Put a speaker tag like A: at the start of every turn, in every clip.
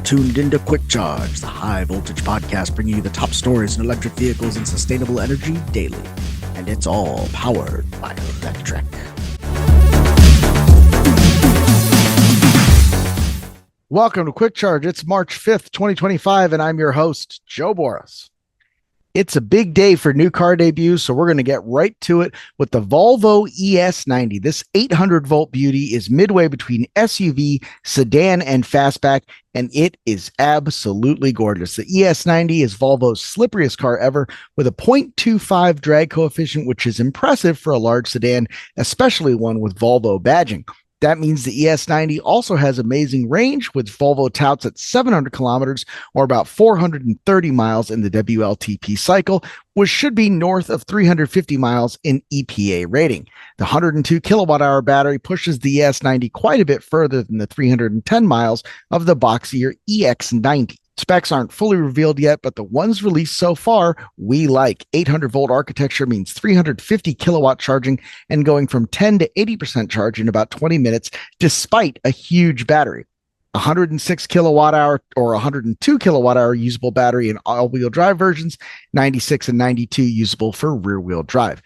A: tuned into Quick Charge, the high voltage podcast bringing you the top stories in electric vehicles and sustainable energy daily. And it's all powered by Electrek. Welcome to Quick Charge. It's March 5th, 2025, and I'm your host, Joe Boris. It's a big day for new car debuts, so we're going to get right to it with the Volvo ES90. This 800-volt beauty is midway between SUV, sedan, and fastback, and it is absolutely gorgeous. The ES90 is Volvo's slipperiest car ever, with a 0.25 drag coefficient, which is impressive for a large sedan, especially one with Volvo badging. That means the ES90 also has amazing range, with Volvo touts at 700 kilometers or about 430 miles in the WLTP cycle, which should be north of 350 miles in EPA rating. The 102 kilowatt hour battery pushes the ES90 quite a bit further than the 310 miles of the boxier EX90. Specs aren't fully revealed yet, but the ones released so far we like. 800-volt architecture means 350 kilowatt charging and going from 10 to 80% charge in about 20 minutes, despite a huge battery. 106 kilowatt hour or 102 kilowatt hour usable battery in all-wheel drive versions, 96 and 92 usable for rear-wheel drive.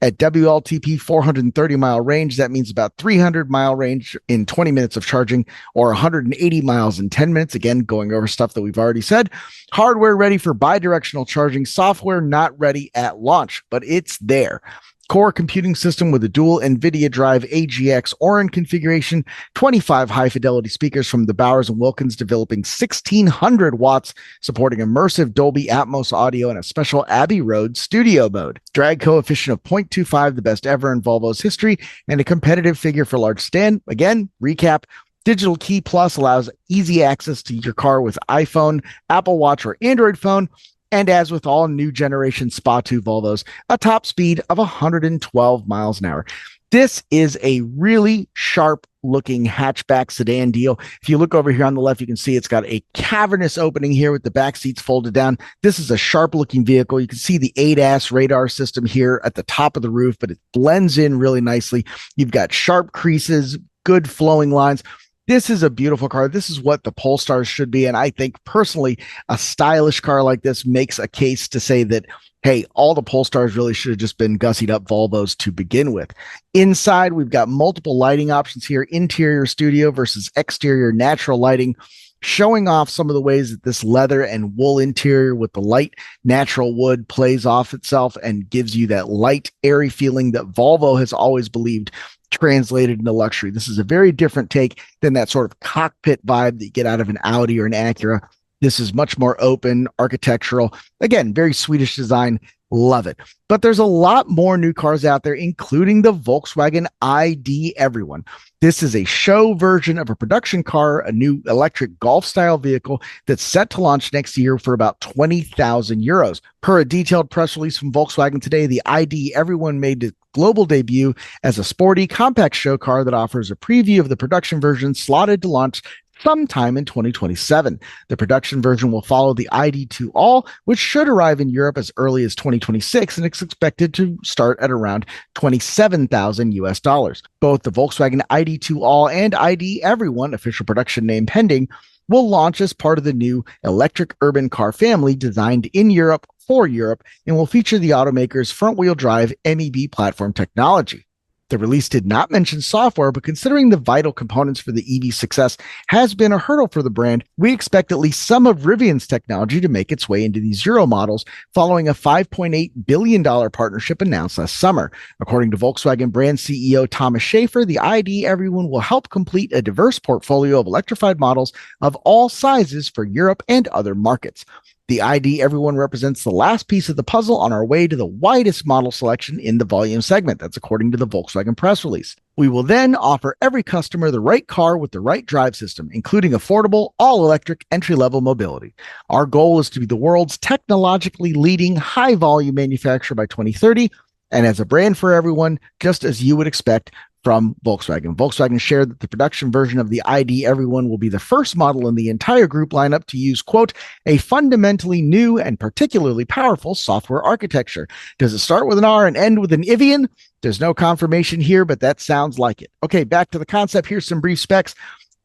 A: At WLTP 430 mile range, that means about 300 mile range in 20 minutes of charging or 180 miles in 10 minutes. Again, going over stuff that we've already said. Hardware ready for bi-directional charging, software not ready at launch, but it's there. Core computing system with a dual NVIDIA Drive AGX Orin configuration, 25 high-fidelity speakers from the Bowers & Wilkins developing 1,600 watts, supporting immersive Dolby Atmos audio and a special Abbey Road studio mode. Drag coefficient of 0.25, the best ever in Volvo's history, and a competitive figure for large sedan. Again, recap. Digital Key Plus allows easy access to your car with iPhone, Apple Watch, or Android phone. And as with all new generation SPA2 Volvos, a top speed of 112 miles an hour. This is a really sharp looking hatchback sedan deal. If you look over here on the left, you can see it's got a cavernous opening here with the back seats folded down. This is a sharp looking vehicle. You can see the ADAS radar system here at the top of the roof, but it blends in really nicely. You've got sharp creases, good flowing lines. This is a beautiful car. This is what the Polestars should be. And I think personally, a stylish car like this makes a case to say that, hey, all the Polestars really should have just been gussied up Volvos to begin with. Inside, we've got multiple lighting options here, interior studio versus exterior natural lighting, showing off some of the ways that this leather and wool interior with the light natural wood plays off itself and gives you that light, airy feeling that Volvo has always believed translated into luxury. This is a very different take than that sort of cockpit vibe that you get out of an Audi or an Acura. This is much more open, architectural. Again, very Swedish design. Love it. But there's a lot more new cars out there, including the Volkswagen ID Everyone. This is a show version of a production car, a new electric Golf-style vehicle that's set to launch next year for about 20,000 euros. Per a detailed press release from Volkswagen today, the ID Everyone made its global debut as a sporty, compact show car that offers a preview of the production version slotted to launch sometime in 2027. The production version will follow the ID2 All, which should arrive in Europe as early as 2026, and it's expected to start at around 27,000 US dollars. Both the Volkswagen ID2 All and ID Everyone, official production name pending, will launch as part of the new electric urban car family designed in Europe for Europe and will feature the automaker's front-wheel drive MEB platform technology. The release did not mention software, but considering the vital components for the EV success has been a hurdle for the brand, we expect at least some of Rivian's technology to make its way into these Euro models following a $5.8 billion partnership announced last summer. According to Volkswagen brand CEO Thomas Schaefer, the ID Everyone will help complete a diverse portfolio of electrified models of all sizes for Europe and other markets. The ID Everyone represents the last piece of the puzzle on our way to the widest model selection in the volume segment. That's according to the Volkswagen press release. We will then offer every customer the right car with the right drive system, including affordable, all-electric, entry-level mobility. Our goal is to be the world's technologically leading high-volume manufacturer by 2030, and as a brand for everyone, just as you would expect from Volkswagen. Volkswagen shared that the production version of the ID Everyone will be the first model in the entire group lineup to use, quote, a fundamentally new and particularly powerful software architecture. Does it start with an R and end with an Ivian? There's no confirmation here, but that sounds like it. Okay, back to the concept. Here's some brief specs.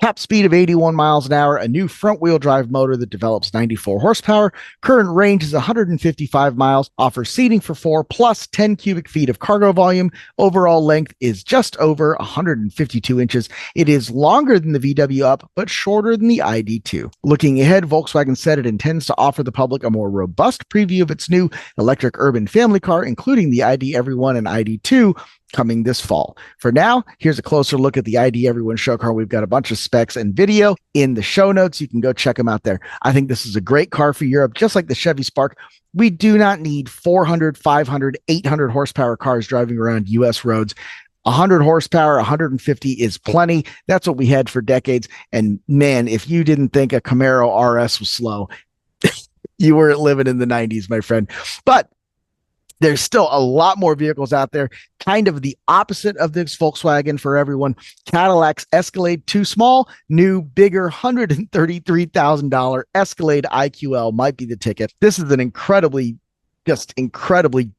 A: Top speed of 81 miles an hour, a new front-wheel drive motor that develops 94 horsepower. Current range is 155 miles, offers seating for 4 plus 10 cubic feet of cargo volume. Overall length is just over 152 inches. It is longer than the VW Up, but shorter than the ID2. Looking ahead, Volkswagen said it intends to offer the public a more robust preview of its new electric urban family car, including the ID Everyone and ID2, coming this fall. For now, here's a closer look at the ID Everyone show car. We've got a bunch of specs and video in the show notes. You can go check them out there. I think this is a great car for Europe, just like the Chevy Spark. We do not need 400, 500, 800 horsepower cars driving around US roads. 100 horsepower, 150 is plenty. That's what we had for decades. And man, if you didn't think a Camaro RS was slow, you weren't living in the 90s, my friend. But there's still a lot more vehicles out there, kind of the opposite of this Volkswagen for everyone. Cadillac's Escalade too small, new, bigger, $133,000 Escalade IQL might be the ticket. This is an incredibly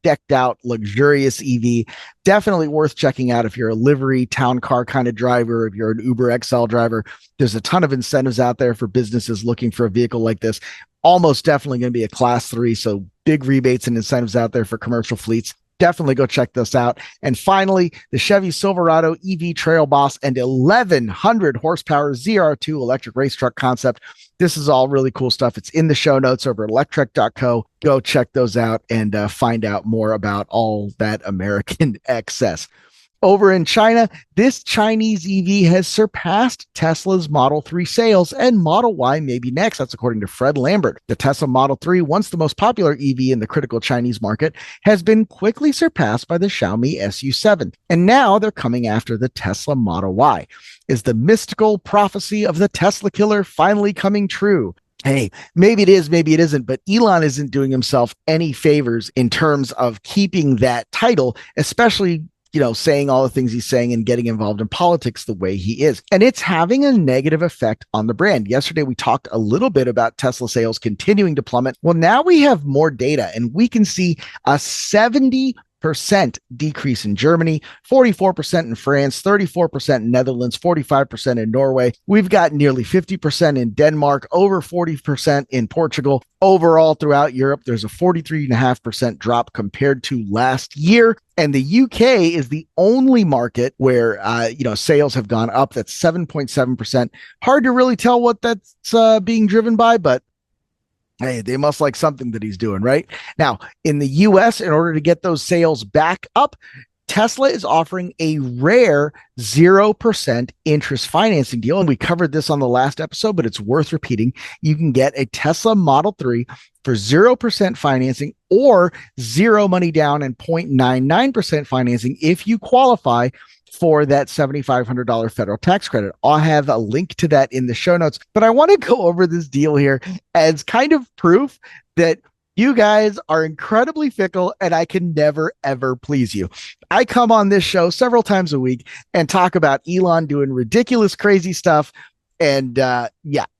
A: decked out, luxurious EV. Definitely worth checking out if you're a livery town car kind of driver, if you're an Uber XL driver. There's a ton of incentives out there for businesses looking for a vehicle like this. Almost definitely going to be a class 3, so big rebates and incentives out there for commercial fleets. Definitely go check this out. And finally, the Chevy Silverado EV Trail Boss and 1,100 horsepower ZR2 electric race truck concept. This is all really cool stuff. It's in the show notes over at electrek.co. Go check those out and find out more about all that American excess. Over in China, this Chinese EV has surpassed Tesla's Model 3 sales, and Model Y may be next. That's according to Fred Lambert. The Tesla Model 3, once the most popular EV in the critical Chinese market, has been quickly surpassed by the Xiaomi SU7. And now they're coming after the Tesla Model Y. Is the mystical prophecy of the Tesla killer finally coming true? Hey, maybe it is, maybe it isn't, but Elon isn't doing himself any favors in terms of keeping that title, especially saying all the things he's saying and getting involved in politics the way he is. And it's having a negative effect on the brand. Yesterday, we talked a little bit about Tesla sales continuing to plummet. Well, now we have more data and we can see a 70% decrease in Germany, 44% in France, 34% in Netherlands, 45% in Norway. We've got nearly 50% in Denmark, over 40% in Portugal. Overall, throughout Europe, there's a 43.5% drop compared to last year. And the UK is the only market where, sales have gone up. That's 7.7%. Hard to really tell what that's being driven by, but hey, they must like something that he's doing, right? Now, in the US, in order to get those sales back up, Tesla is offering a rare 0% interest financing deal. And we covered this on the last episode, but it's worth repeating. You can get a Tesla Model 3 for 0% financing or zero money down and 0.99% financing if you qualify for that $7,500 federal tax credit. I'll have a link to that in the show notes, but I want to go over this deal here as kind of proof that you guys are incredibly fickle and I can never, ever please you. I come on this show several times a week and talk about Elon doing ridiculous, crazy stuff. And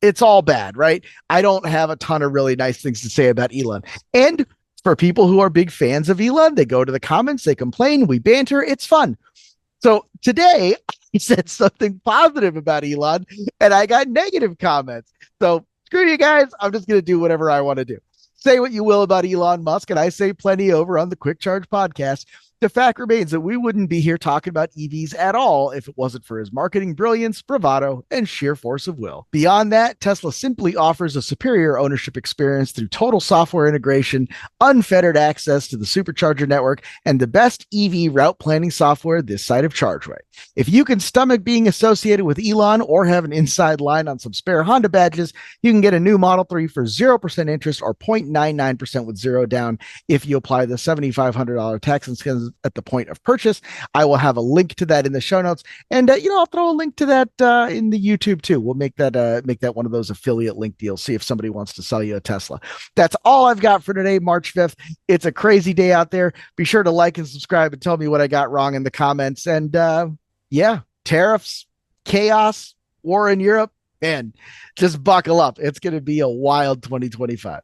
A: it's all bad, right? I don't have a ton of really nice things to say about Elon. And for people who are big fans of Elon, they go to the comments, they complain, we banter, it's fun. So today I said something positive about Elon and I got negative comments. So screw you guys. I'm just going to do whatever I want to do. Say what you will about Elon Musk, and I say plenty over on the Quick Charge podcast. The fact remains that we wouldn't be here talking about EVs at all if it wasn't for his marketing brilliance, bravado, and sheer force of will. Beyond that, Tesla simply offers a superior ownership experience through total software integration, unfettered access to the supercharger network, and the best EV route planning software this side of ChargeWay. If you can stomach being associated with Elon or have an inside line on some spare Honda badges, you can get a new Model 3 for 0% interest or 0.99% with zero down if you apply the $7,500 tax incentives at the point of purchase. I will have a link to that in the show notes, and I'll throw a link to that in the YouTube too. We'll make that one of those affiliate link deals. See if somebody wants to sell you a Tesla. That's all I've got for today, March 5th. It's a crazy day out there. Be sure to like and subscribe and tell me what I got wrong in the comments. And tariffs, chaos, war in Europe, man, just buckle up. It's going to be a wild 2025.